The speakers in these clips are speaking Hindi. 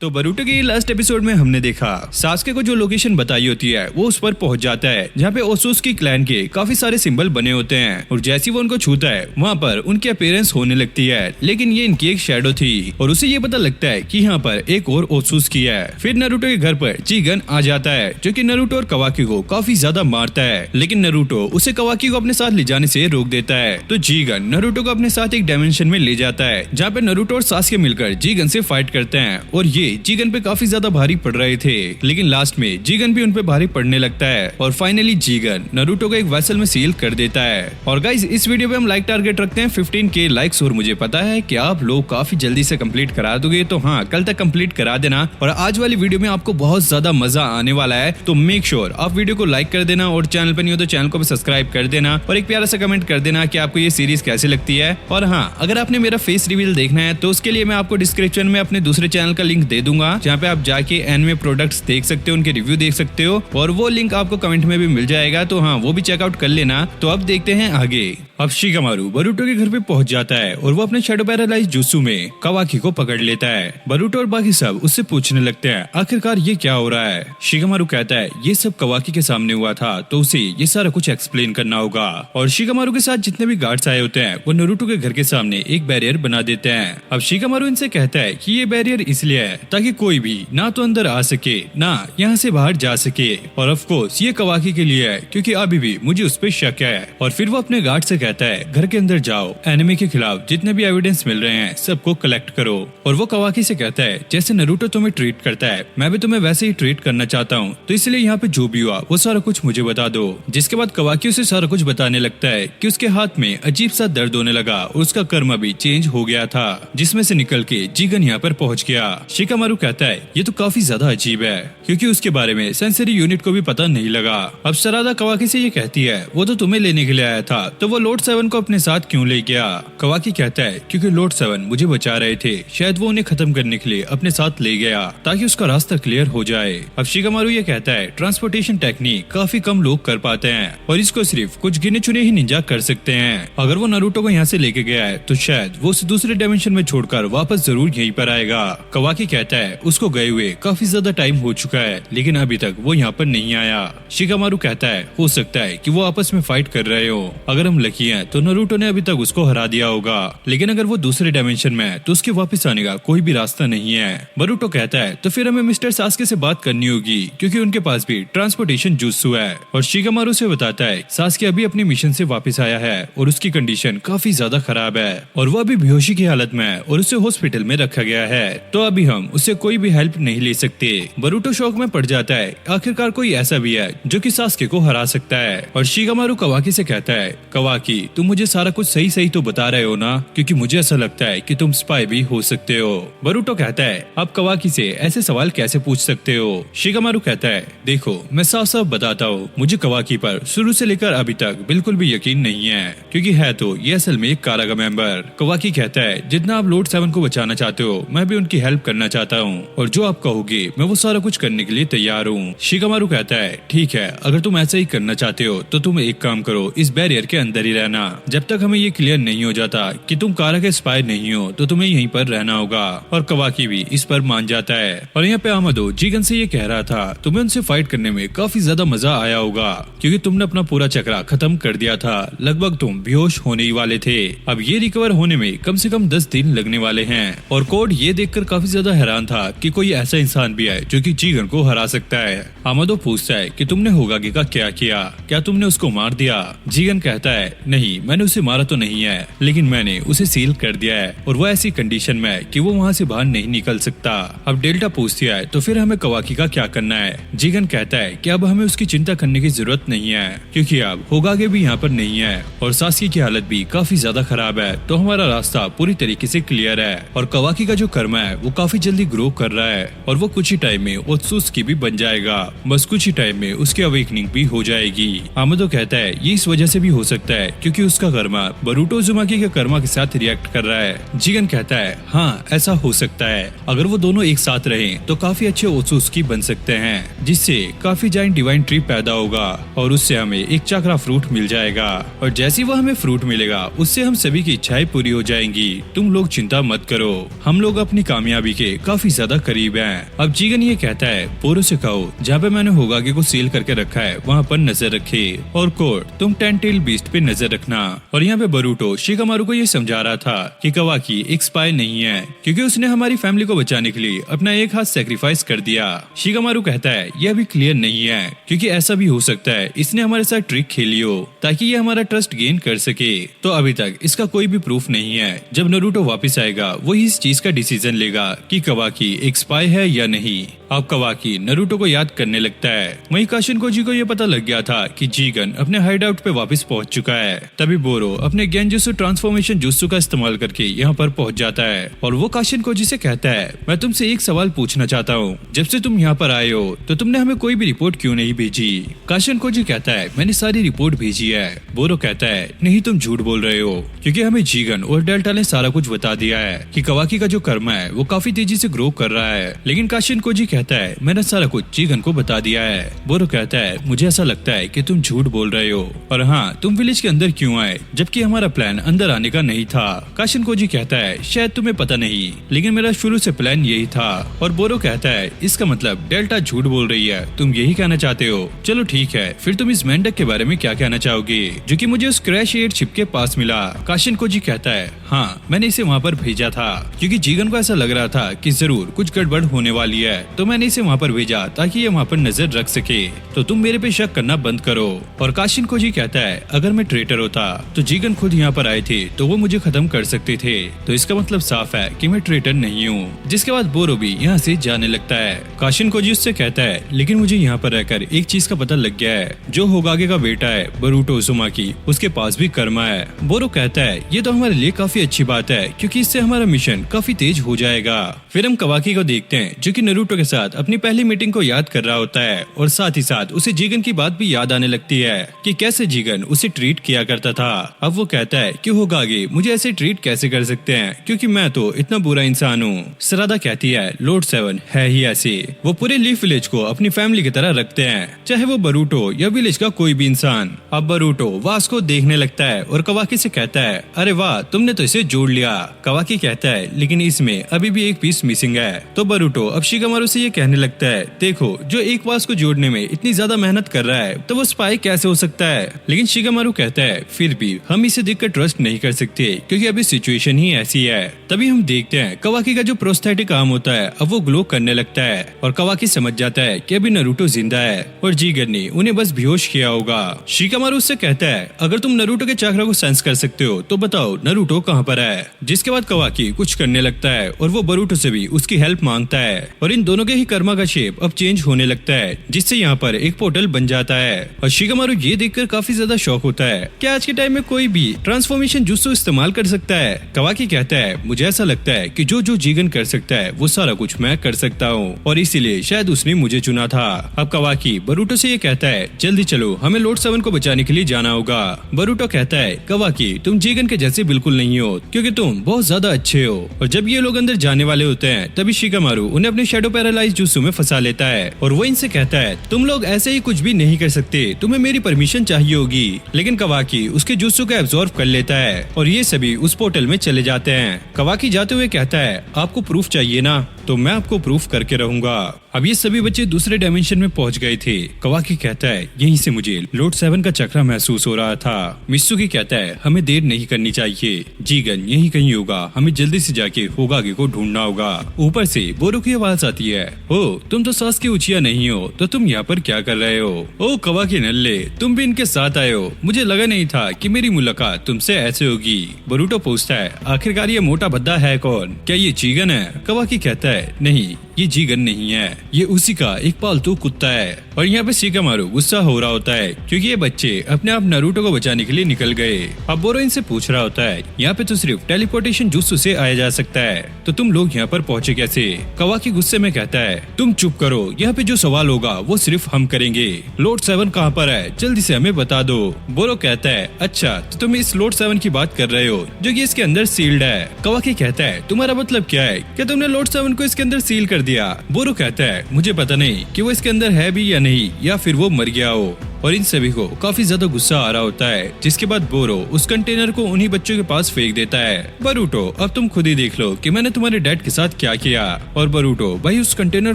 तो बरूटो के लास्ट एपिसोड में हमने देखा सास्के को जो लोकेशन बताई होती है वो उस पर पहुंच जाता है जहाँ पे ओसुत्सुकी क्लैन के काफी सारे सिंबल बने होते हैं और जैसे वो उनको छूता है वहाँ पर उनकी अपीयरेंस होने लगती है, लेकिन ये इनकी एक शैडो थी और उसे ये पता लगता है कि यहाँ पर एक और ओसुत्सुकी है। फिर नारुतो के घर पर जीगन आ जाता है जो कि नारुतो और कवाकी को काफी ज्यादा मारता है, लेकिन नारुतो उसे कवाकी को अपने साथ ले जाने से रोक देता है। तो जीगन नारुतो को अपने साथ एक डायमेंशन में ले जाता है जहाँ पे नारुतो और सास्के मिलकर जीगन से फाइट करते हैं और ये जीगन पे काफी ज्यादा भारी पड़ रहे थे, लेकिन लास्ट में जीगन भी उन पे भारी पड़ने लगता है और फाइनली जीगन नारुतो को एक वेसल में सील कर देता है। और गाइस इस वीडियो पे हम लाइक टारगेट रखते हैं 15K लाइक्स और मुझे पता है कि आप लोग काफी जल्दी से कंप्लीट करा दोगे, तो हाँ कल तक कंप्लीट करा देना। और आज वाली वीडियो में आपको बहुत ज्यादा मजा आने वाला है, तो मेक श्योर आप वीडियो को लाइक कर देना और चैनल पर नहीं हो तो चैनल को भी सब्सक्राइब कर देना और एक प्यारा सा कमेंट कर देना कि आपको ये सीरीज कैसी लगती है। और हाँ अगर आपने मेरा फेस रिवील देखना है तो उसके लिए मैं आपको डिस्क्रिप्शन में अपने दूसरे चैनल का लिंक दे दूंगा जहाँ पे आप जाके एनिमे प्रोडक्ट्स देख सकते हो, उनके रिव्यू देख सकते हो और वो लिंक आपको कमेंट में भी मिल जाएगा, तो हाँ वो भी चेकआउट कर लेना। तो अब देखते हैं आगे। अब शिगामारू बरूटो के घर पे पहुंच जाता है और वो अपने शैडो पैरालाइज जुत्सु में कवाकी को पकड़ लेता है। बरूटो और बाकी सब उससे पूछने लगते हैं आखिरकार ये क्या हो रहा है। शिगामारू कहता है ये सब कवाकी के सामने हुआ था तो उसे ये सारा कुछ एक्सप्लेन करना होगा। और शिगामारू के साथ जितने भी गार्ड्स आए होते हैं वो नारुतो के घर के सामने एक बैरियर बना देते हैं। अब शिगामारू इनसे कहता है कि ये बैरियर इसलिए है ताकि कोई भी ना तो अंदर आ सके ना यहाँ से बाहर जा सके, और ऑफ कोर्स ये कवाकी के लिए है क्योंकि अभी भी मुझे उस पर शक है। और फिर वो अपने गार्ड से कहता है घर के अंदर जाओ, एनिमे के खिलाफ जितने भी एविडेंस मिल रहे हैं सबको कलेक्ट करो। और वो कवाकी से कहता है जैसे नारुतो तुम्हें ट्रीट करता है मैं भी तुम्हें वैसे ही ट्रीट करना चाहता हूँ, तो इसलिए यहाँ पे जो भी हुआ वो सारा कुछ मुझे बता दो। जिसके बाद कवाकी उसे सारा कुछ बताने लगता है कि उसके हाथ में अजीब सा दर्द होने लगा और उसका कर्म भी चेंज हो गया था जिसमें से निकल के जीगन यहाँ पर पहुँच गया। शिगामारू कहता है ये तो काफी ज्यादा अजीब है क्योंकि उसके बारे में सेंसरी यूनिट को भी पता नहीं लगा। अब सरादा कवाकी से ये कहती है वो तो तुम्हें लेने के लिए आया था तो वो लॉर्ड 7 को अपने साथ क्यों ले गया। कवाकी कहता है क्योंकि लॉर्ड 7 मुझे बचा रहे थे, शायद वो उन्हें खत्म करने के लिए अपने साथ ले गया ताकि उसका रास्ता क्लियर हो जाए। अब शिगामारू ये कहता है ट्रांसपोर्टेशन टेक्निक काफी कम लोग कर पाते हैं और इसको सिर्फ कुछ गिने चुने ही निंजा कर सकते हैं। अगर वो नारुतो को यहाँ से लेके गया है तो शायद वो उसे दूसरे डायमेंशन में छोड़कर वापस जरूर यहीं पर आएगा। कवाकी कहता है उसको गए हुए काफी ज्यादा टाइम हो चुका है लेकिन अभी तक वो यहाँ पर नहीं आया। शिगामारू कहता है हो सकता है कि वो आपस में फाइट कर रहे हो, अगर हम लकी हैं तो नारुतो ने अभी तक उसको हरा दिया होगा, लेकिन अगर वो दूसरे डायमेंशन में है तो उसके वापस आने का कोई भी रास्ता नहीं है। बरूटो कहता है तो फिर हमें मिस्टर सास्के से बात करनी होगी क्योंकि उनके पास भी ट्रांसपोर्टेशन जुत्सु है। और शिगामारू से बताता है सास्के अभी अपने मिशन से वापस आया है और उसकी कंडीशन काफी ज्यादा खराब है और वो अभी बेहोशी की हालत में है और उसे हॉस्पिटल में रखा गया है, तो अभी हम उससे कोई भी हेल्प नहीं ले सकते। बरूटो शौक में पड़ जाता है आखिरकार कोई ऐसा भी है जो कि सास्के को हरा सकता है। और शिगामारू कवाकी से कहता है कवाकी तुम मुझे सारा कुछ सही सही तो बता रहे हो ना, क्योंकि मुझे ऐसा लगता है कि तुम स्पाई भी हो सकते हो। बरूटो कहता है आप कवाकी से ऐसे सवाल कैसे पूछ सकते हो। शिगामारू कहता है देखो मैं साफ साफ बताता हूँ मुझे कवाकी पर शुरू से लेकर अभी तक बिल्कुल भी यकीन नहीं है क्योंकि है तो ये असल में एक कारा का मेंबर। कवाकी कहता है जितना आप लॉर्ड 7 को बचाना चाहते हो मैं भी उनकी हेल्प करना चाहता हूँ और जो आप कहोगे मैं वो सारा कुछ करने के लिए तैयार हूँ। शिगामारू कहता है ठीक है अगर तुम ऐसा ही करना चाहते हो तो तुम एक काम करो इस बैरियर के अंदर ही रहना, जब तक हमें ये क्लियर नहीं हो जाता कि तुम कारा के स्पाई नहीं हो तो तुम्हें यहीं पर रहना होगा। और कवाकी भी इस पर मान जाता है। और यहाँ पे आमदो जीगन से ये कह रहा था तुम्हें उनसे फाइट करने में काफी ज्यादा मजा आया होगा क्योंकि तुमने अपना पूरा चक्रा खत्म कर दिया था, लगभग तुम बेहोश होने ही वाले थे, अब ये रिकवर होने में कम से कम 10 दिन लगने वाले हैं। और कोड ये देखकर काफी ज्यादा हैरान था कि कोई ऐसा इंसान भी है जो कि जीगन को हरा सकता है। आमदो पूछता है कि तुमने होगागी का क्या किया, क्या तुमने उसको मार दिया। जीगन कहता है नहीं मैंने उसे मारा तो नहीं है लेकिन मैंने उसे सील कर दिया है और वो ऐसी कंडीशन में है कि वो वहाँ से बाहर नहीं निकल सकता। अब डेल्टा पूछती है तो फिर हमें कवाकी का क्या करना है। जीगन कहता है कि अब हमें उसकी चिंता करने की जरूरत नहीं है क्योंकि अब होगागे भी यहाँ पर नहीं है और सास्की की हालत भी काफी ज्यादा खराब है, तो हमारा रास्ता पूरी तरीके से क्लियर है। और कवाकी का जो कर्म है वो काफी जल्दी ग्रो कर रहा है और वो कुछ ही टाइम में ओत्सुत्सुकी भी बन जाएगा, बस कुछ ही टाइम में उसकी अवेकनिंग भी हो जाएगी। आमदो कहता है ये इस वजह से भी हो सकता है क्योंकि उसका कर्मा बरूटो उजुमाकी के कर्मा के साथ रिएक्ट कर रहा है। जीगन कहता है हाँ ऐसा हो सकता है, अगर वो दोनों एक साथ रहें तो काफी अच्छे ओत्सुत्सुकी बन सकते हैं, जिससे काफी जाइंट डिवाइन ट्री पैदा होगा और उससे हमें एक चक्रा फ्रूट मिल जाएगा और जैसे ही वो हमें फ्रूट मिलेगा उससे हम सभी की इच्छाएं पूरी हो जाएंगी। तुम लोग चिंता मत करो, हम लोग अपनी कामयाबी के काफी ज्यादा करीब हैं। अब जीगन ये कहता है बोरो से कहो जहाँ पे मैंने होगागे को सील करके रखा है वहाँ पर नजर रखे और कोड तुम टेंटेल बीस्ट पे नजर रखना। और यहाँ पे बरूटो शिकामारू को ये समझा रहा था कि कवाकी एक स्पाई नहीं है क्योंकि उसने हमारी फैमिली को बचाने के लिए अपना एक हाथ सेक्रीफाइस कर दिया। शिकामारू कहता है यह अभी क्लियर नहीं है क्योंकि ऐसा भी हो सकता है इसने हमारे साथ ट्रिक खेली हो ताकि ये हमारा ट्रस्ट गेन कर सके, तो अभी तक इसका कोई भी प्रूफ नहीं है। जब नारुतो वापस आएगा वही इस चीज का डिसीजन लेगा कि कवाकी एक स्पाई है या नहीं। अब कवाकी नारुतो को याद करने लगता है। वहीं काशिन कोजी को यह पता लग गया था कि जीगन अपने हाइड आउट पे वापस पहुंच चुका है। तभी बोरो अपने गेंजुत्सु ट्रांसफॉर्मेशन जुत्सु का इस्तेमाल करके यहाँ पर पहुंच जाता है और वो काशिन कोजी से कहता है मैं तुमसे एक सवाल पूछना चाहता हूँ, जब से तुम यहाँ पर आए हो तो तुमने हमें कोई भी रिपोर्ट क्यों नहीं भेजी। काशिन कोजी कहता है मैंने सारी रिपोर्ट भेजी है। बोरो कहता है नहीं तुम झूठ बोल रहे हो क्योंकि हमें जीगन और डेल्टा ने सारा कुछ बता दिया है कि कवाकी का जो कर्म है वो काफी तेजी से ग्रो कर रहा है। लेकिन काशिन कोजी कहता है मैंने सारा कुछ जीगन को बता दिया है। बोरो कहता है मुझे ऐसा लगता है कि तुम झूठ बोल रहे हो और हाँ तुम विलेज के अंदर क्यों आए जबकि हमारा प्लान अंदर आने का नहीं था। काशिन कोजी कहता है शायद तुम्हें पता नहीं लेकिन मेरा शुरू से प्लान यही था। और बोरो कहता है इसका मतलब डेल्टा झूठ बोल रही है, तुम यही कहना चाहते हो। चलो ठीक है फिर तुम इस मेंढक के बारे में क्या कहना चाहोगे जो कि मुझे उस क्रैश एयर शिप के पास मिला। काशिन कोजी कहता है हाँ मैंने इसे वहाँ पर भेजा था क्योंकि जीगन को ऐसा लग रहा था कि जरूर कुछ गड़बड़ होने वाली है, तो मैंने इसे वहाँ पर भेजा ताकि ये वहाँ पर नजर रख सके। तो तुम मेरे पे शक करना बंद करो। और काशिन कोजी कहता है अगर मैं ट्रेटर होता तो जीगन खुद यहाँ पर आए थे तो वो मुझे खत्म कर सकते थे, तो इसका मतलब साफ है कि मैं ट्रेटर नहीं हूँ। जिसके बाद बोरो भी यहाँ से जाने लगता है। काशिन कोजी उससे कहता है लेकिन मुझे यहाँ पर रहकर एक चीज का पता लग गया है, जो होगागे का बेटा है बरूटो उजुमाकी उसके पास भी कर्मा है। बोरो कहता है ये तो हमारे लिए काफी अच्छी बात है क्योंकि इससे हमारा मिशन काफी तेज हो जाएगा। फिर हम कवाकी को देखते हैं जो कि नारुतो के साथ अपनी पहली मीटिंग को याद कर रहा होता है और साथ ही साथ उसे जीगन की बात भी याद आने लगती है कि कैसे जीगन उसे ट्रीट किया करता था। अब वो कहता है कि होगागे मुझे ऐसे ट्रीट कैसे कर सकते हैं क्योंकि मैं तो इतना बुरा इंसान हूँ। सरादा कहती है लॉर्ड सेवन है ही ऐसे, वो पूरे लीफ विलेज को अपनी फैमिली की तरह रखते हैं चाहे वो बरूटो या विलेज का कोई भी इंसान। अब बरूटो वास को देखने लगता है और कवाकी से कहता है अरे वाह तुमने तो इसे जोड़ लिया। कवाकी कहता है लेकिन इसमें अभी भी एक पीस मिसिंग है। तो बरूटो अब शिकामारू से ये कहने लगता है देखो जो एक वास को जोड़ने में इतनी ज्यादा मेहनत कर रहा है तो वो स्पाई कैसे हो सकता है। लेकिन शिकामारू कहता है फिर भी हम इसे देखकर ट्रस्ट नहीं कर सकते क्योंकि अभी सिचुएशन ही ऐसी है। तभी हम देखते हैं कवाकी का जो प्रोस्थेटिक आर्म होता है अब वो ग्लो करने लगता है और कवाकी समझ जाता है कि अभी नारुतो जिंदा है और जीगन ने उन्हें बस बेहोश किया होगा। शिकामारू उससे कहता है अगर तुम नारुतो के चक्रा को सेंस कर सकते हो तो बताओ नारुतो कहाँ पर है। जिसके बाद कवाकी कुछ करने लगता है और वो बरूटो से भी उसकी हेल्प मांगता है और इन दोनों के ही कर्मा का शेप अब चेंज होने लगता है जिससे यहाँ पर एक पोर्टल बन जाता है। और शिकामारू ये देखकर काफी ज्यादा शॉक होता है कि आज के टाइम में कोई भी ट्रांसफॉर्मेशन जुत्सु इस्तेमाल कर सकता है। कवाकी कहता है मुझे ऐसा लगता है कि जो जो जीगन कर सकता है वो सारा कुछ मैं कर सकता हूँ और इसीलिए शायद उसने मुझे चुना था। अब कवाकी बरूटो से ये कहता है जल्दी चलो हमें लॉर्ड सेवन को बचाने के लिए जाना होगा। बरूटो कहता है कवाकी तुम जीगन के जैसे बिल्कुल नहीं हो क्योंकि तुम बहुत ज्यादा अच्छे हो। और जब ये लोग अंदर जाने वाले होते हैं तभी शिकामारू उन्हें अपने शैडो पैरालाइज जुत्सु में फंसा लेता है और वो इनसे कहता है तुम लोग ऐसे ही कुछ भी नहीं कर सकते, तुम्हें मेरी परमिशन चाहिए होगी। लेकिन कवाकी उसके जुत्सु को एब्जॉर्ब कर लेता है और ये सभी उस पोर्टल में चले जाते हैं। कवाकी जाते हुए कहता है आपको प्रूफ चाहिए ना, तो मैं आपको प्रूफ करके रहूंगा। अब ये सभी बच्चे दूसरे डायमेंशन में पहुंच गए थे। कवाकी कहता है यहीं से मुझे लॉर्ड सेवन का चक्रा महसूस हो रहा था। मित्सुकी कहता है हमें देर नहीं करनी चाहिए, जीगन यहीं कहीं होगा, हमें जल्दी से जाके होगागे को ढूंढना होगा। ऊपर से बोरो की आवाज आती है ओ तुम तो सासुके उचिया नहीं हो तो तुम यहाँ पर क्या कर रहे हो। ओ कवाकी नल्ले तुम भी इनके साथ आए हो, मुझे लगा नहीं था कि मेरी मुलाकात तुमसे ऐसे होगी। बरूटो पूछता है आखिरकार ये मोटा भद्दा है कौन, क्या ये जीगन है। कवाकी कहता है, नहीं ये जीगन नहीं है, ये उसी का एक पालतू कुत्ता है। और यहाँ पे शिकामारू गुस्सा हो रहा होता है क्योंकि ये बच्चे अपने आप नारुतो को बचाने के लिए निकल गए। अब बोरो इनसे पूछ रहा होता है यहाँ पे तो सिर्फ टेलीपोर्टेशन जुत्सु से आया जा सकता है, तो तुम लोग यहाँ पर पहुँचे कैसे? कवाकी गुस्से में कहता है तुम चुप करो, यहाँ पे जो सवाल होगा वो सिर्फ हम करेंगे। लॉर्ड 7 कहाँ पर है, जल्दी से हमें बता दो। बोरो कहता है अच्छा तो तुम इस लॉर्ड 7 की बात कर रहे हो जो कि इसके अंदर सील्ड है। कवाकी कहता है तुम्हारा मतलब क्या है, क्या तुमने लॉर्ड 7 को इसके अंदर सील कर दिया? बोरो कहता है मुझे पता नहीं कि वो इसके अंदर है भी या नहीं, या फिर वो मर गया हो। और इन सभी को काफी ज्यादा गुस्सा आ रहा होता है, जिसके बाद बोरो उस कंटेनर को उन्हीं बच्चों के पास फेंक देता है। बरूटो अब तुम खुद ही देख लो कि मैंने तुम्हारे डैड के साथ क्या किया। और बरूटो भाई उस कंटेनर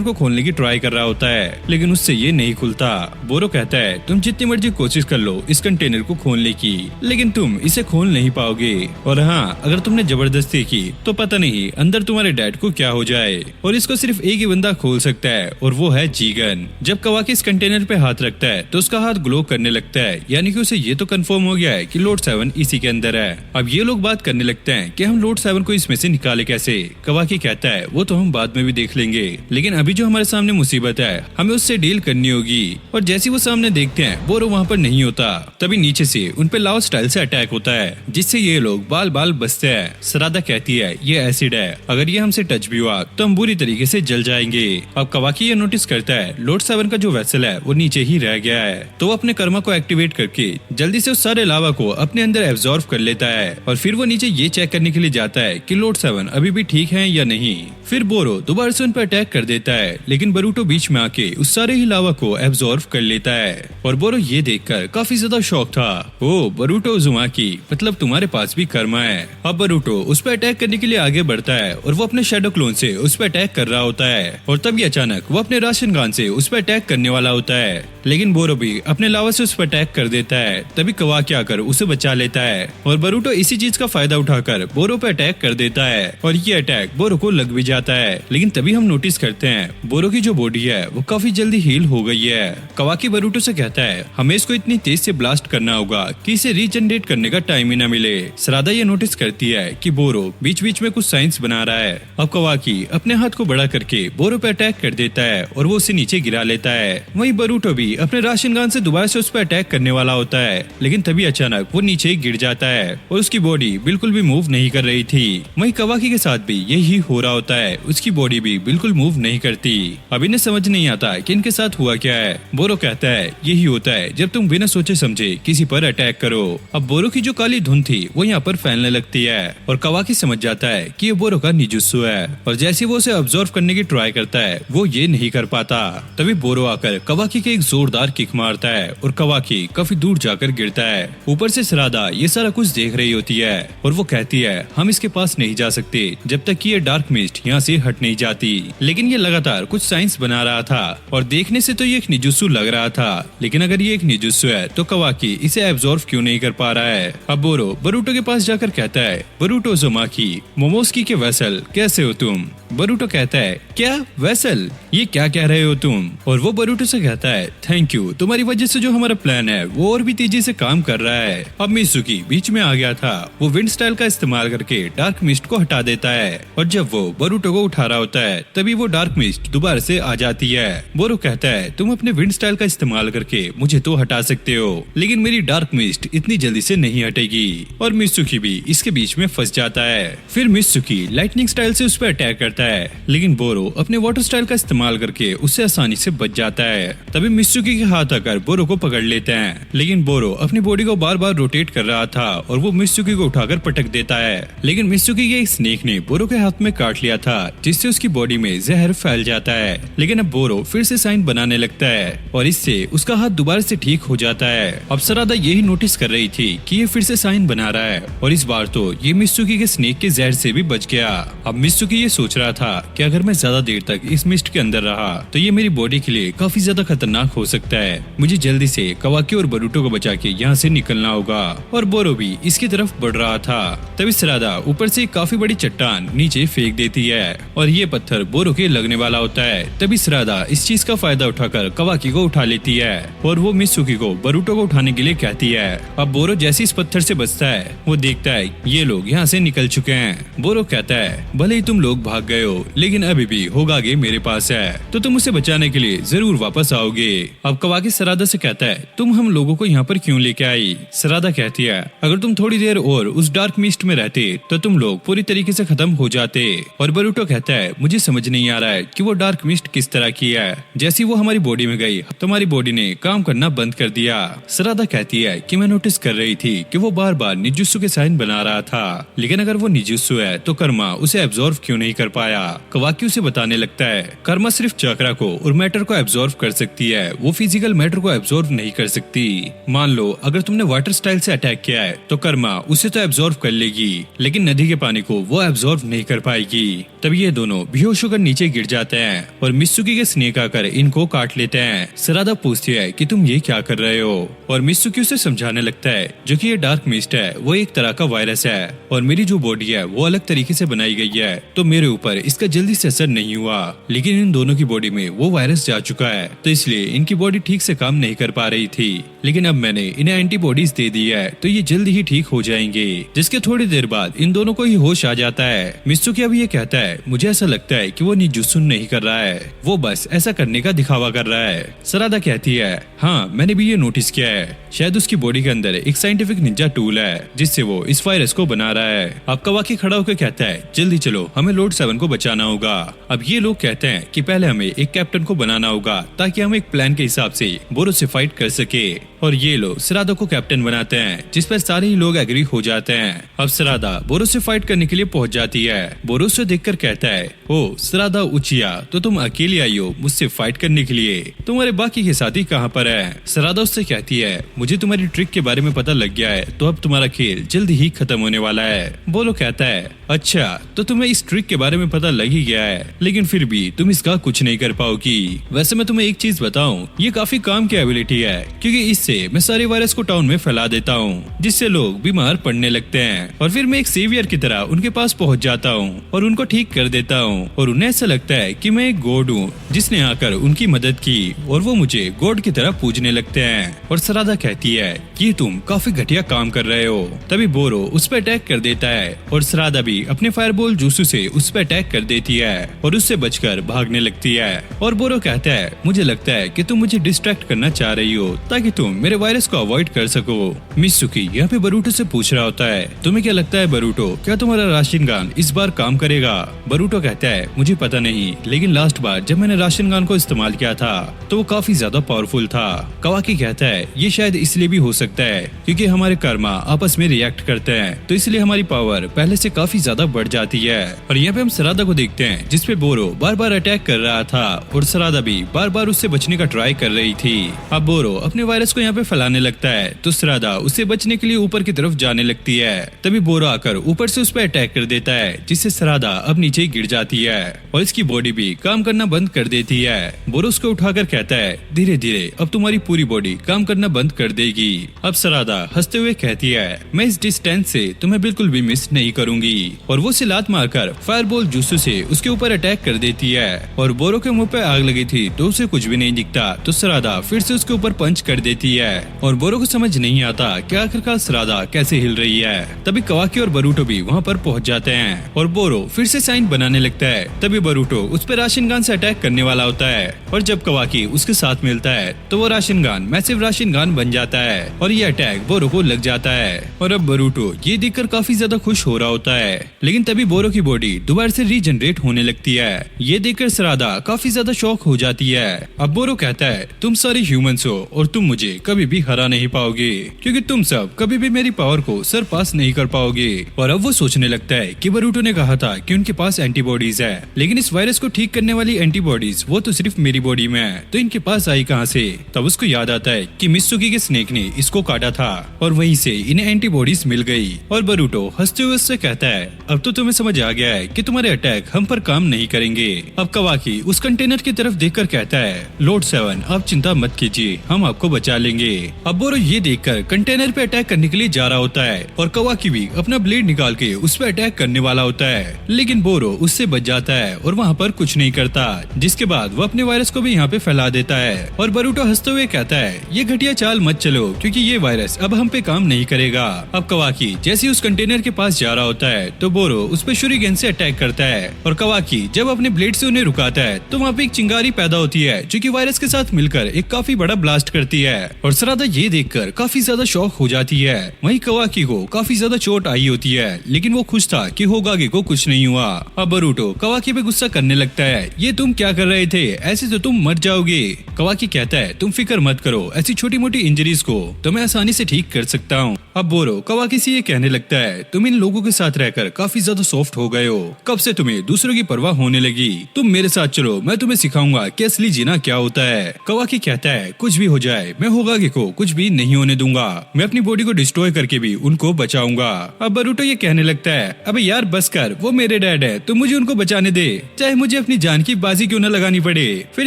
को खोलने की ट्राई कर रहा होता है, लेकिन उससे ये नहीं खुलता। बोरो कहता है तुम जितनी मर्जी कोशिश कर लो इस कंटेनर को खोलने की, लेकिन तुम इसे खोल नहीं पाओगे। और हाँ, अगर तुमने जबरदस्ती की तो पता नहीं अंदर तुम्हारे डैड को क्या हो जाए। और इसको सिर्फ एक ही बंदा खोल सकता है और वो है जीगन। जब कवाकी इस कंटेनर पे हाथ रखता है तो उसका हाथ ग्लो करने लगता है, यानी कि उसे ये तो कंफर्म हो गया है कि लॉर्ड 7 इसी के अंदर है। अब ये लोग बात करने लगते हैं कि हम लॉर्ड 7 को इसमें से निकाले कैसे। कवाकी कहता है वो तो हम बाद में भी देख लेंगे, लेकिन अभी जो हमारे सामने मुसीबत है हमें उससे डील करनी होगी। और जैसे वो सामने देखते हैं बोरो वहाँ पर नहीं होता, तभी नीचे से उन पे लाओ स्टाइल से अटैक होता है, जिससे ये लोग बाल बाल बचते हैं। सरादा कहती है ये एसिड है, अगर ये हमसे टच भी हुआ तो हम बुरी तरीके से जल जाएंगे। अब कवाकी ये नोटिस करता है लॉर्ड 7 का जो वेसल है वो नीचे ही रह गया है, तो वो अपने कर्मा को एक्टिवेट करके जल्दी से उस सारे लावा को अपने अंदर एब्जॉर्ब कर लेता है। और फिर वो नीचे ये चेक करने के लिए जाता है कि लॉर्ड 7 अभी भी ठीक है या नहीं। फिर बोरो दोबारा से उन पर अटैक कर देता है, लेकिन बरूटो बीच में आके उस सारे ही लावा को एब्जॉर्ब कर लेता है। और बोरो ये देखकर काफी ज्यादा शॉक था। ओ बरूटो उजुमाकी, मतलब तुम्हारे पास भी कर्मा है। अब बरूटो उस पर अटैक करने के लिए आगे बढ़ता है और वो अपने शैडो क्लोन से उस पर अटैक कर रहा होता है। और तभी अचानक वो अपने राशन गन से उस पर अटैक करने वाला होता है, लेकिन बोरो भी अपने लावा से उस पर अटैक कर देता है। तभी कवाकी आकर उसे बचा लेता है और बरूटो इसी चीज का फायदा उठाकर बोरो पे अटैक कर देता है और ये अटैक बोरो को लग भी जाता है। लेकिन तभी हम नोटिस करते हैं बोरो की जो बॉडी है वो काफी जल्दी हील हो गई है। कवाकी बरूटो से कहता है हमें इसको इतनी तेज से ब्लास्ट करना होगा कि इसे रीजनरेट करने का टाइम ही ना मिले। सरादा ये नोटिस करती है कि बोरो बीच बीच में कुछ साइंस बना रहा है। अब कवाकी अपने हाथ को बड़ा करके बोरो पे अटैक कर देता है और वो उसे नीचे गिरा लेता है। वहीं बरूटो भी अपने राशन गन से दोबारा से उस पर अटैक करने वाला होता है, लेकिन तभी अचानक वो नीचे गिर जाता है और उसकी बॉडी बिल्कुल भी मूव नहीं कर रही थी। वहीं कवाकी के साथ भी यही हो रहा होता है, उसकी बॉडी भी बिल्कुल मूव नहीं करती। अब इन्हें समझ नहीं आता कि इनके साथ हुआ क्या है। बोरो कहता है यही होता है जब तुम बिना सोचे समझे किसी पर अटैक करो। अब बोरो की जो काली धुंध थी वो यहाँ पर फैलने लगती है और कवाकी समझ जाता है कि ये बोरो का निजुत्सु है। और जैसे वो उसे ऑब्जर्व करने की ट्राई करता है वो ये नहीं कर पाता। तभी बोरो आकर कवाकी के एक जोरदार किक मारता है और कवाकी काफी दूर जाकर गिरता है। ऊपर से सरादा ये सारा कुछ देख रही होती है और वो कहती है हम इसके पास नहीं जा सकते जब तक कि ये डार्क मिस्ट यहाँ से हट नहीं जाती। लेकिन ये लगातार कुछ साइंस बना रहा था और देखने से तो ये एक निजुत्सु लग रहा था, लेकिन अगर ये एक निजुत्सु है तो कवाकी इसे एब्जॉर्व क्यों नहीं कर पा रहा है। अब बोरो बरूटो के पास जाकर कहता है बरूटो उजुमाकी, मोमोस्की के वेसल कैसे हो तुम? बरूटो कहता है क्या वेसल, ये क्या कह रहे हो तुम? और वो बरूटो से कहता है थैंक यू, तुम्हारी वजह से जो हमारा प्लान है वो और भी तेजी से काम कर रहा है। अब मित्सुकी बीच में आ गया था, वो विंड स्टाइल का इस्तेमाल करके डार्क मिस्ट को हटा देता है और जब वो बरूटो को उठा रहा होता है तभी वो डार्क मिस्ट दोबारा से आ जाती है। बोरो कहता है तुम अपने विंड स्टाइल का इस्तेमाल करके मुझे तो हटा सकते हो, लेकिन मेरी डार्क मिस्ट इतनी जल्दी से नहीं हटेगी। और मित्सुकी भी इसके बीच में फंस जाता है। फिर मित्सुकी लाइटनिंग स्टाइल से उस पर अटैक करता है, लेकिन बोरो अपने वाटर स्टाइल का इस्तेमाल करके उससे आसानी से बच जाता है। तभी मित्सुकी के हाथ आकर बोरो को पकड़ लेते हैं, लेकिन बोरो अपनी बॉडी को बार बार रोटेट कर रहा था और वो मित्सुकी को उठाकर पटक देता है। लेकिन मित्सुकी के एक स्नेक ने बोरो के हाथ में काट लिया था, जिससे उसकी बॉडी में जहर फैल जाता है। लेकिन अब बोरो फिर से साइन बनाने लगता है और इससे उसका हाथ दोबारा से ठीक हो जाता है। अब सरादा यही नोटिस कर रही थी कि ये फिर से साइन बना रहा है और इस बार तो ये मित्सुकी के स्नेक के जहर से भी बच गया। अब मित्सुकी ये सोच रहा था कि अगर मैं ज्यादा देर तक इस मिस्ट के अंदर रहा तो ये मेरी बॉडी के लिए काफी ज्यादा खतरनाक हो सकता है। मुझे जल्दी से कवाकी और बरूटो को बचा के यहाँ से निकलना होगा। और बोरो भी इसकी तरफ बढ़ रहा था। तभी सरादा ऊपर से काफी बड़ी चट्टान नीचे फेंक देती है और ये पत्थर बोरो के लगने वाला होता है। तभी सरादा इस चीज का फायदा उठाकर कवाकी को उठा लेती है और वो मित्सुकी को बरूटो को उठाने के लिए कहती है। अब बोरो जैसे इस पत्थर से बचता है वो देखता है ये लोग यहाँ से निकल चुके हैं। बोरो कहता है भले ही तुम लोग भाग गए गए हो, लेकिन अभी भी होगागे मेरे पास है, तो तुम उसे बचाने के लिए जरूर वापस आओगे। अब कवाकी सरादा से कहता है, तुम हम लोगों को यहाँ पर क्यों लेके आई? सरादा कहती है, अगर तुम थोड़ी देर और उस डार्क मिस्ट में रहते तो तुम लोग पूरी तरीके से खत्म हो जाते। और बरूटो कहता है, मुझे समझ नहीं आ रहा है कि वो डार्क मिस्ट किस तरह की है। जैसी वो हमारी बॉडी में गई, तुम्हारी बॉडी ने काम करना बंद कर दिया। सरादा कहती है कि मैं नोटिस कर रही थी कि वो बार बार निजुत्सु के साइन बना रहा था, लेकिन अगर वो निजुत्सु है तो कर्मा उसे एब्जॉर्व क्यों नहीं कर पाया? कवाकी उसे बताने लगता है, कर्मा सिर्फ चक्रा को और मैटर को एब्जॉर्व कर सकती है, वो फिजिकल मैटर को एब्जॉर्व नहीं कर सकती। मान लो अगर तुमने वाटर स्टाइल से अटैक किया है तो कर्मा उसे तो एब्जॉर्व कर लेगी, लेकिन नदी के पानी को वो एब्जॉर्व नहीं कर पाएगी। तभी ये दोनों बेहोश होकर नीचे गिर जाते हैं और मित्सुकी के स्नेक आकर इनको काट लेते हैं। सरादा पूछती है कि तुम ये क्या कर रहे हो, और मित्सुकी उसे समझाने लगता है जो कि ये डार्क मिस्ट है वो एक तरह का वायरस है और मेरी जो बॉडी है वो अलग तरीके से बनाई गई है, तो मेरे ऊपर इसका जल्दी से असर नहीं हुआ, लेकिन इन दोनों की बॉडी में वो वायरस जा चुका है, तो इसलिए इनकी बॉडी ठीक से काम नहीं कर पा रही थी, लेकिन अब मैंने इन्हें एंटीबॉडीज दे दी है तो ये जल्दी ही ठीक हो जाएंगे। जिसके थोड़ी देर बाद इन दोनों को ही होश आ जाता है। मित्सुकी अब ये कहता है, मुझे ऐसा लगता है कि वो निजुत्सु नहीं कर रहा है, वो बस ऐसा करने का दिखावा कर रहा है। सरादा कहती है, हाँ मैंने भी ये नोटिस किया है, शायद उसकी बॉडी के अंदर एक साइंटिफिक निंजा टूल है जिससे वो इस वायरस को बना रहा है। अब कवाकी खड़ा होकर कहता है, जल्दी चलो, हमें लॉर्ड 7 को बचाना होगा। अब ये लोग कहते हैं कि पहले हमें एक कैप्टन को बनाना होगा ताकि हम एक प्लान के हिसाब से बोरो से फाइट कर सके, और ये लोग सरादा को कैप्टन बनाते हैं, जिस पर सारे ही लोग एग्री हो जाते हैं। अब सरादा बोरो से फाइट करने के लिए पहुंच जाती है। बोरो से देखकर कहता है, ओ सरादा उचिया, तो तुम अकेली आई हो मुझसे फाइट करने के लिए, तुम्हारे बाकी के साथी कहाँ पर है? सरादा उससे कहती है, मुझे तुम्हारी ट्रिक के बारे में पता लग गया है, तो अब तुम्हारा खेल जल्दी ही खत्म होने वाला है। बोरो कहता है, अच्छा तो तुम्हें इस ट्रिक के बारे में पता लग ही गया है, लेकिन फिर भी तुम इसका कुछ नहीं कर पाओगी। वैसे मैं तुम्हें एक चीज बताऊं, ये काफी काम की एबिलिटी है, क्योंकि इससे मैं सारे वायरस को टाउन में फैला देता हूँ, जिससे लोग बीमार पड़ने लगते हैं, और फिर मैं एक सेवियर की तरह उनके पास पहुँच जाता हूँ और उनको ठीक कर देता हूँ, और उन्हें ऐसा लगता है कि मैं एक गॉड हूँ जिसने आकर उनकी मदद की, और वो मुझे गॉड की तरह पूजने लगते हैं। और सरादा कहती है कि तुम काफी घटिया काम कर रहे हो। तभी बोरो उस पर अटैक कर देता है और सरादा भी अपने फायरबॉल जूसू से उस पर अटैक कर देती है और उससे बचकर भागने लगती है। और बोरो कहता है, मुझे लगता है कि तुम मुझे डिस्ट्रैक्ट करना चाह रही हो ताकि तुम मेरे वायरस को अवॉइड कर सको। मित्सुकी यहाँ पे बरूटो से पूछ रहा होता है, तुम्हें क्या लगता है बरूटो, क्या तुम्हारा राशन गन इस बार काम करेगा? बरूटो कहता है, मुझे पता नहीं, लेकिन लास्ट बार जब मैंने राशन गन को इस्तेमाल किया था तो वो काफी ज्यादा पावरफुल था। कवाकी कहता है, ये शायद इसलिए भी हो सकता है क्योंकि हमारे कर्मा आपस में रिएक्ट करते हैं, तो इसलिए हमारी पावर पहले से काफी ज्यादा बढ़ जाती है। और यहाँ पे हम सरादा को देखते हैं जिसपे बोरो बार बार अटैक कर रहा था और सरादा भी बार बार उससे बचने का ट्राई कर रही थी। अब बोरो अपने वायरस को यहाँ पे फैलाने लगता है तो सरादा उससे बचने के लिए ऊपर की तरफ जाने लगती है। तभी बोरो आकर ऊपर से उस पर अटैक कर देता है, जिससे सरादा अब नीचे गिर जाती है और इसकी बॉडी भी काम करना बंद कर देती है। बोरो उसको उठाकर कहता है, धीरे धीरे अब तुम्हारी पूरी बॉडी काम करना बंद कर देगी। अब सरादा हंसते हुए कहती है, मैं इस डिस्टेंस से तुम्हें बिल्कुल भी मिस नहीं करूंगी, और वो उसे लात मारकर फायरबॉल जूसू से उसके ऊपर अटैक कर देती है। और बोरो के मुंह पे आग लगी थी तो उसे कुछ भी नहीं दिखता, तो सरादा फिर से उसके ऊपर पंच कर देती है और बोरो को समझ नहीं आता कि आखिरकार सरादा कैसे हिल रही है। तभी कवाकी और बरूटो भी वहाँ पर पहुँच जाते हैं और बोरो फिर से साइन बनाने लगता है। तभी बरूटो उस पर राशन गन से अटैक करने वाला होता है और जब कवाकी उसके साथ मिलता है तो वो ration gun massive ration gun बन जाता है और ये अटैक बोरो को लग जाता है। और अब बरूटो ये देखकर काफी ज्यादा खुश हो रहा होता है, लेकिन तभी बोरो की बॉडी दोबारा से रीजनरेट होने लगती है। ये देखकर सरादा काफी ज्यादा शॉक हो जाती है। अब बोरो कहता है, तुम सारे ह्यूमंस हो और तुम मुझे कभी भी हरा नहीं पाओगे, क्योंकि तुम सब कभी भी मेरी पावर को सरपास नहीं कर पाओगे। और अब वो सोचने लगता है कि बरूटो ने कहा था कि उनके पास एंटीबॉडीज है, लेकिन इस वायरस को ठीक करने वाली एंटीबॉडीज वो तो सिर्फ मेरी बॉडी में है, तो इनके पास आई कहाँ से? तब उसको याद आता है कि मित्सुकी के स्नेक ने इसको काटा था और वहीं से इन्हें एंटीबॉडीज मिल गई। और बरूटो हंसते हुए उससे कहता है, अब तो तुम्हें समझ आ गया है कि तुम्हारे अटैक हम पर काम नहीं करेंगे। अब कवाकी उस कंटेनर की तरफ देखकर कहता है, लॉर्ड 7 आप चिंता मत कीजिए, हम आपको बचा लेंगे। अब बोरो ये देखकर कंटेनर पे अटैक करने के लिए जा रहा होता है और कवाकी भी अपना ब्लेड निकाल के उस पर अटैक करने वाला होता है, लेकिन बोरो उससे बच जाता है और वहाँ पर कुछ नहीं करता, जिसके बाद वो अपने वायरस को भी यहाँ पे फैला देता है। और बरूटो हंसते हुए कहता है, ये घटिया चाल मत चलो, क्योंकि ये वायरस अब हम पे काम नहीं करेगा। अब कवाकी जैसे उस कंटेनर के पास जा रहा होता है तो बोरो उस पर शूरिगेन से अटैक करता है और कवाकी जब अपने ब्लेड से उन्हें रुकाता है तो वहाँ पे एक चिंगारी पैदा होती है जो कि वायरस के साथ मिलकर एक काफी बड़ा ब्लास्ट करती है और सरादा ये देखकर काफी ज्यादा शॉक हो जाती है। वहीं कवाकी को काफी ज्यादा चोट आई होती है लेकिन वो खुश था कि होगागे को कुछ नहीं हुआ। अब बरूटो कवाकी पे गुस्सा करने लगता है, ये तुम क्या कर रहे थे, ऐसे तो तुम मर जाओगे। कवाकी कहता है तुम फिक्र मत करो, ऐसी छोटी मोटी इंजरीज को तो मैं आसानी से ठीक कर सकता हूँ। अब बोरो कवाकी से ये कहने लगता है तुम इन लोगों के साथ रहकर काफी ज्यादा सॉफ्ट हो गए हो, कब से तुम्हें दूसरों की परवाह होने लगी, तुम मेरे साथ चलो, मैं तुम्हें सिखाऊंगा कि असली जीना क्या होता है। कवाकी कहता है कुछ भी हो जाए मैं होगागे को कुछ भी नहीं होने दूंगा, मैं अपनी बॉडी को डिस्ट्रॉय करके भी उनको बचाऊंगा। अब बरूटो ये कहने लगता है अबे यार बस कर, वो मेरे डैड है, तुम मुझे उनको बचाने दे, चाहे मुझे अपनी जान की बाजी क्यों न लगानी पड़े। फिर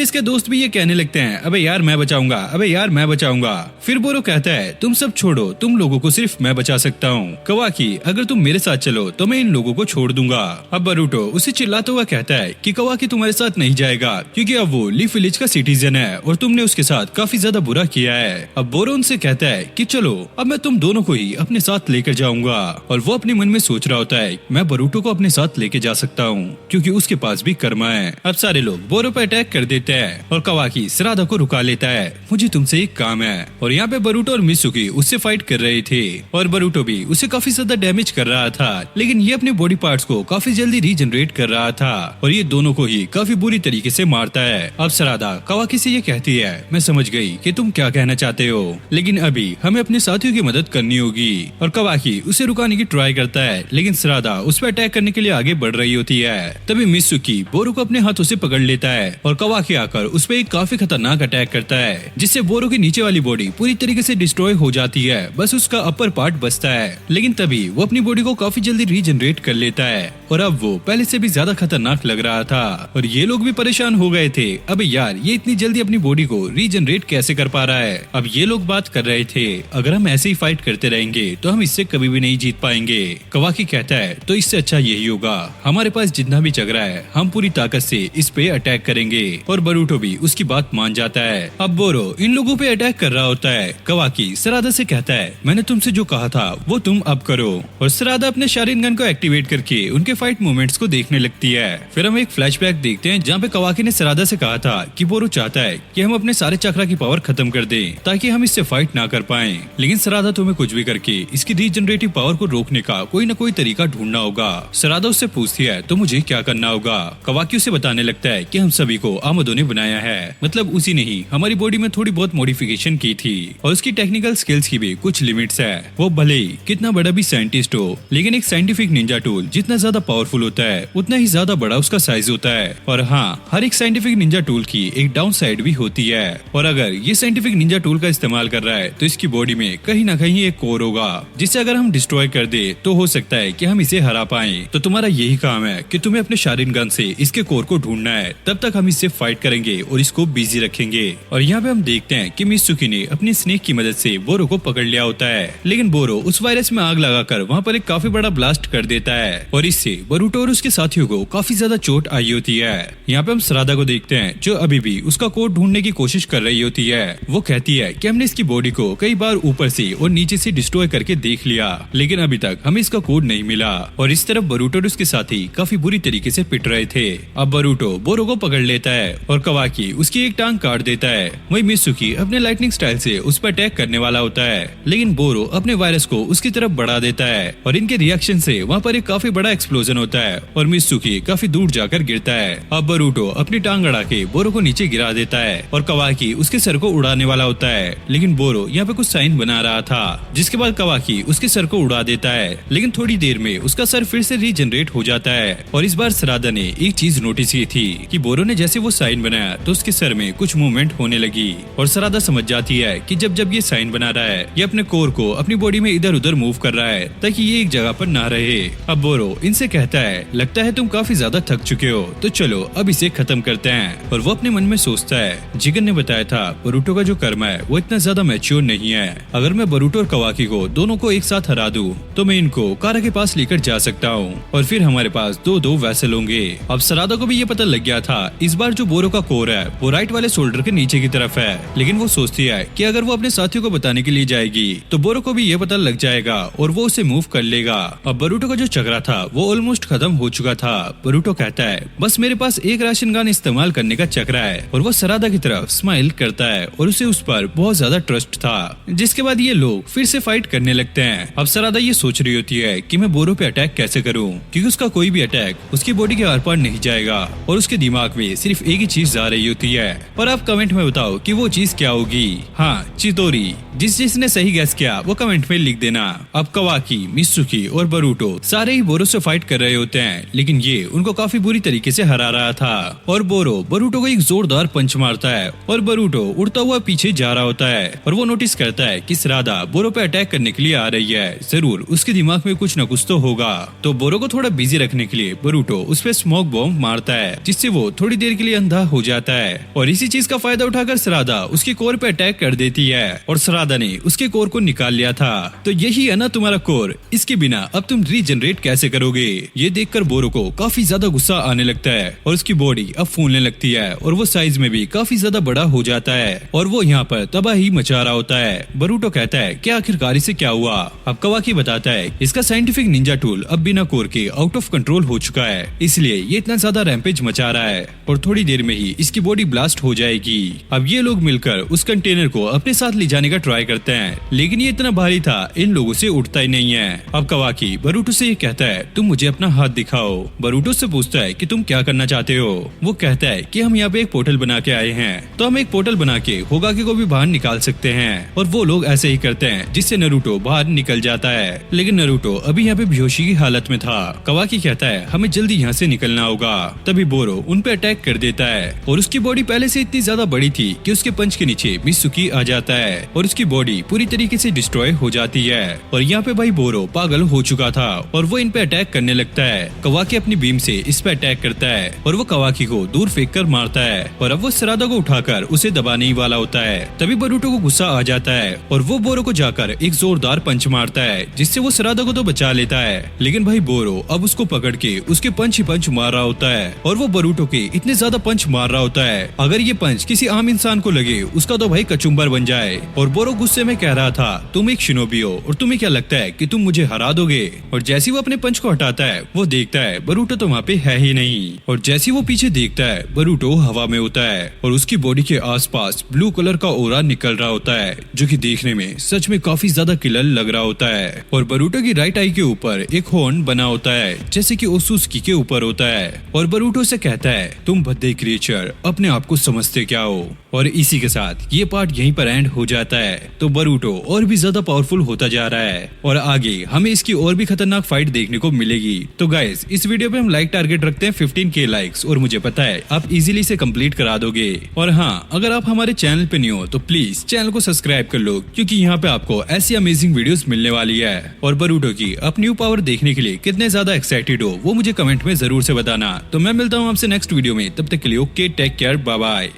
इसके दोस्त भी ये कहने लगते हैं अबे यार मैं बचाऊंगा, अबे यार मैं बचाऊंगा। फिर बोरो कहता है तुम सब छोड़ो, तुम लोगों को सिर्फ मैं बचा सकता हूँ। कवाकी अगर तुम मेरे साथ चलो तो मैं इन लोगों को छोड़ दूंगा। अब बरूटो उसे चिल्लाता हुआ कहता है कि कवाकी तुम्हारे साथ नहीं जाएगा क्योंकि अब वो लीफ विलेज का सिटीजन है और तुमने उसके साथ काफी ज्यादा बुरा किया है। अब बोरो उनसे कहता है कि चलो अब मैं तुम दोनों को ही अपने साथ लेकर जाऊंगा और वो अपने मन में सोच रहा होता है मैं बरूटो को अपने साथ लेके जा सकता हूँ क्योंकि उसके पास भी कर्मा है। अब सारे लोग बोरो पर अटैक कर देते हैं और कवाकी सरादा को रुका लेता है, मुझे तुमसे एक काम है। और यहाँ पे बरूटो और मित्सुकी उससे फाइट कर रहे थे और बरूटो भी उसे काफी ज्यादा डैमेज कर रहा था लेकिन ये अपने बॉडी पार्ट्स को काफी जल्दी रीजनरेट कर रहा था और ये दोनों को ही काफी बुरी तरीके से मारता है। अब सरादा कवाकी से ये कहती है मैं समझ गई कि तुम क्या कहना चाहते हो लेकिन अभी हमें अपने साथियों की मदद करनी होगी। और कवाकी उसे रुकाने की ट्राई करता है लेकिन सरादा उस पर अटैक करने के लिए आगे बढ़ रही होती है। तभी मित्सुकी बोरो को अपने हाथों से पकड़ लेता है और कवाकी आकर उस पर एक काफी खतरनाक अटैक करता है जिससे बोरो की नीचे वाली बॉडी पूरी तरीके से डिस्ट्रॉय हो जाती है, बस उसका अपर पार्ट बचता है। लेकिन तभी वो अपनी बॉडी को काफी जल्दी रीजनरेट कर लेता है और अब वो पहले से भी ज्यादा खतरनाक लग रहा था और ये लोग भी परेशान हो गए थे, अबे यार ये इतनी जल्दी अपनी बॉडी को रीजनरेट कैसे कर पा रहा है। अब ये लोग बात कर रहे थे अगर हम ऐसे ही फाइट करते रहेंगे तो हम इससे कभी भी नहीं जीत पाएंगे। कवाकी कहता है तो इससे अच्छा यही होगा, हमारे पास जितना भी झगड़ा है हम पूरी ताकत से इस पे अटैक करेंगे और बरूटो भी उसकी बात मान जाता है। अब बोरो इन लोगों पे अटैक कर रहा होता है। कवाकी सरादा से कहता है मैंने तुमसे जो कहा था वो तुम अब करो और सरादा अपने शारिंगन को एक्टिवेट करके उनके फाइट मूवमेंट्स को देखने लगती है। फिर हम एक फ्लैशबैक देखते हैं जहाँ पे कवाकी ने सरादा से कहा था कि बोरो चाहता है कि हम अपने सारे चक्रा की पावर खत्म कर दें ताकि हम इससे फाइट ना कर पाएं, लेकिन सरादा तुम्हें कुछ भी करके इसकी रीजनरेटिव पावर को रोकने का कोई न कोई तरीका ढूंढना होगा। सरादा उससे पूछती है तो मुझे क्या करना होगा। कवाकी उसे बताने लगता है कि हम सभी को आमदो ने बनाया है, मतलब उसी ने ही हमारी बॉडी में थोड़ी बहुत मॉडिफिकेशन की थी और उसकी टेक्निकल स्किल्स की भी कुछ लिमिट्स है। वो भले ही कितना बड़ा भी साइंटिस्ट हो लेकिन एक साइंटिफिक निंजा टूल जितना ज्यादा पावरफुल होता है उतना ही ज्यादा बड़ा उसका साइज होता है। और हाँ, हर एक साइंटिफिक निंजा टूल की एक डाउन साइड भी होती है और अगर ये साइंटिफिक निंजा टूल का इस्तेमाल कर रहा है तो इसकी बॉडी में कहीं ना कहीं एक कोर होगा जिसे अगर हम डिस्ट्रॉय कर दे तो हो सकता है कि हम इसे हरा पाएं। तो तुम्हारा यही काम है कि तुम्हें अपने शारिंगन से इसके कोर को ढूंढना है, तब तक हम इससे फाइट करेंगे और इसको बिजी रखेंगे। और यहाँ पे हम देखते हैं कि मित्सुकी ने अपनी स्नेक की मदद से बोरो को पकड़ लिया होता है लेकिन बोरो उस वायरस में आग लगाकर वहाँ पर एक काफी बड़ा ब्लास्ट कर देता है और इससे बरूटो और उसके साथियों को काफी ज्यादा चोट आई होती है। यहाँ पे हम सरादा को देखते हैं जो अभी भी उसका कोड ढूंढने की कोशिश कर रही होती है। वो कहती है कि हमने इसकी बॉडी को कई बार ऊपर से और नीचे से डिस्ट्रॉय करके देख लिया लेकिन अभी तक हमें इसका कोड नहीं मिला। और इस तरफ बरूटो और उसके साथी काफी बुरी तरीके से पिट रहे थे। अब बरूटो बोरो को पकड़ लेता है और कवाकी उसकी एक टांग काट देता है। वही मित्सुकी अपने लाइटनिंग स्टाइल से उस पर अटैक करने वाला होता है लेकिन बोरो अपने वायरस को उसकी तरफ बढ़ा देता है और इनके रिएक्शन से वहाँ पर एक काफी बड़ा एक्सप्लोजन होता है और मित्सुकी काफी दूर जाकर गिरता है। अब बरूटो अपनी टांग अड़ा के बोरो को नीचे गिरा देता है और कवाकी उसके सर को उड़ाने वाला होता है लेकिन बोरो यहाँ पे कुछ साइन बना रहा था जिसके बाद कवाकी उसके सर को उड़ा देता है लेकिन थोड़ी देर में उसका सर फिर से रीजनरेट हो जाता है। और इस बार सरादा ने एक चीज नोटिस की थी कि बोरो ने जैसे वो साइन बनाया तो उसके सर में कुछ मूवमेंट होने लगी और सरादा समझ जाती है कि जब ये साइन बना रहा है ये अपने कोर को अपनी बॉडी में इधर उधर मूव कर रहा है ताकि ये एक जगह पर ना रहे। अब बोरो इनसे कहता है लगता है तुम काफी ज्यादा थक चुके हो, तो चलो अब इसे खत्म करते हैं। और वो अपने मन में सोचता है जिगन ने बताया था बोरुटो का जो कर्म है वो इतना ज्यादा मैच्योर नहीं है। अगर मैं बोरुटो और कवाकी को दोनों को एक साथ हरा दूं तो मैं इनको कारा के पास लेकर जा सकता हूँ और फिर हमारे पास दो वैसल होंगे। अब सरादा को भी ये पता लग गया था इस बार जो बोरो का कोर है वो राइट वाले शोल्डर के नीचे की तरफ है, लेकिन वो सोचती है कि अगर वो अपने साथियों को बताने के लिए जाएगी तो बोरो को भी ये पता लग जाएगा और वो उसे मूव कर लेगा। अब बोरुटो का जो चक्रा था वो ऑलमोस्ट खत्म हो चुका था। बोरुटो कहता है बस मेरे पास एक राशन गन इस्तेमाल करने का चक्रा है और वो सरादा की तरफ स्माइल करता है और उसे उस पर बहुत ज्यादा ट्रस्ट था। जिसके बाद ये लोग फिर से फाइट करने लगते हैं। अब सरादा ये सोच रही होती है कि मैं बोरो पे अटैक कैसे करूं, क्योंकि उसका कोई भी अटैक उसकी बॉडी के आर पार नहीं जाएगा और उसके दिमाग में सिर्फ एक ही चीज जा रही होती है। और आप कमेंट में बताओ कि वो चीज क्या होगी। हाँ, चितोरी। जिसने सही गैस किया वो कमेंट में लिख देना। अब कवाकी, मित्सुकी और बोरुटो सारे ही बोरो से फाइट कर रहे होते हैं, लेकिन ये उनको काफी बुरी तरीके से हरा रहा था। और बोरो बोरुटो को एक जोरदार पंच मारता है और बोरुटो उड़ता हुआ पीछे जा रहा होता है और वो नोटिस करता है कि सरादा बोरो पे अटैक करने के लिए आ रही है। जरूर उसके दिमाग में कुछ न कुछ तो होगा। तो बोरो को थोड़ा बिजी रखने के लिए बोरुटो उस पे स्मोक बॉम्ब मारता है, जिससे वो थोड़ी देर के लिए अंधा हो जाता है। और इसी चीज का फायदा उठाकर सरादा उसके कोर पे अटैक कर देती है और सरादा ने उसके कोर को निकाल लिया था। तो यही है ना तुम्हारा कोर, इसके बिना अब तुम रीजनरेट कैसे करोगे। ये देखकर बोरो को काफी ज्यादा गुस्सा आने लगता है और उसकी बॉडी अब फूलने लगती है और वो साइज में भी काफी ज्यादा बड़ा हो जाता है और वो यहाँ पर तबाही मचा रहा होता है। बोरुटो कहता है कि आखिरकार इसे क्या हुआ। अब कवाकी बताता है इसका साइंटिफिक निंजा टूल अब बिना कोर के आउट ऑफ कंट्रोल हो चुका है, इसलिए ये इतना ज्यादा रैम्पेज मचा रहा है और थोड़ी देर में ही इसकी बॉडी ब्लास्ट हो जाएगी। अब ये लोग मिलकर उस कंटेनर को अपने साथ ले जाने का ट्राई करते हैं, लेकिन ये इतना भारी था इन लोगों से उठता ही नहीं है। अब कवाकी बोरुटो से ये कहता है तुम मुझे अपना हाथ दिखाओ। बोरुटो से पूछता है कि तुम क्या करना चाहते हो। वो कहता है कि हम यहाँ पे एक पोर्टल बना के आए हैं, तो हम एक पोर्टल बना के होगाकी को भी बाहर निकाल सकते हैं। और वो लोग ऐसे ही करते हैं जिससे नरूटो बाहर निकल जाता है, लेकिन नरूटो अभी यहाँ पे बेहोशी की हालत में था। कवाकी कहता है हमें जल्दी यहाँ से निकलना होगा। तभी बोरो उन पे अटैक कर देता है और उसकी बॉडी पहले से इतनी ज्यादा बड़ी थी कि उसके पंच के नीचे मित्सुकी आ जाता है और उसकी बॉडी पूरी तरीके से डिस्ट्रॉय हो जाती है। और यहाँ पे भाई बोरो पागल हो चुका था और वो इन पे अटैक करने लगता है। कवाकी अपनी बीम से इस पे अटैक करता है और वो कवाकी को दूर फेंक कर मारता है और अब वो सरादा को उठाकर उसे दबाने ही वाला होता है। तभी बोरुटो को गुस्सा आ जाता है और वो बोरो को जाकर एक जोरदार पंच मारता है, जिससे वो सरादा को तो बचा लेता है, लेकिन भाई बोरो अब उसको पकड़ के उसके पंच ही पंच मार रहा होता है और वो बोरुटो के इतने ज्यादा पंच मार रहा होता है अगर ये पंच किसी आम इंसान को लगे उसका तो भाई कचुम्बर बन जाए। और बोरो गुस्से में कह रहा था तुम एक शिनोबी हो और तुम्हें क्या लगता है कि तुम मुझे हरा दोगे। और जैसे वो अपने पंच को हटाता है वो देखता है बोरुटो तो वहाँ पे है ही नहीं और जैसे वो पीछे देखता है बोरुटो हवा में होता है और उसकी बॉडी के आसपास ब्लू कलर का ओरा निकल रहा होता है, जो कि देखने में सच में काफी ज्यादा किलर लग रहा होता है। और बोरुटो की राइट आई के ऊपर एक हॉर्न बना होता है जैसे कि ओसुसुकी के ऊपर होता है और बोरुटो से कहता है तुम भद्दे क्रिएचर अपने आप को समझते क्या हो। और इसी के साथ ये पार्ट यहीं पर एंड हो जाता है। तो बोरुटो और भी ज्यादा पावरफुल होता जा रहा है और आगे हमें इसकी और भी खतरनाक फाइट देखने को मिलेगी। तो गाइस इस वीडियो पे हम लाइक टारगेट रखते हैं 15K लाइक्स और मुझे पता है आप इजीली इसे कंप्लीट करा दोगे। और हाँ, अगर आप हमारे चैनल पे नहीं हो तो प्लीज चैनल को सब्सक्राइब कर लो, क्योंकि यहाँ पे आपको ऐसी अमेजिंग वीडियोस मिलने वाली है। और बोरुटो की अब न्यू पावर देखने के लिए कितने ज्यादा एक्साइटेड हो वो मुझे कमेंट में जरूर से बताना। तो मैं मिलता हूँ आपसे नेक्स्ट वीडियो में, तब तक के लिए okay, take care, bye bye.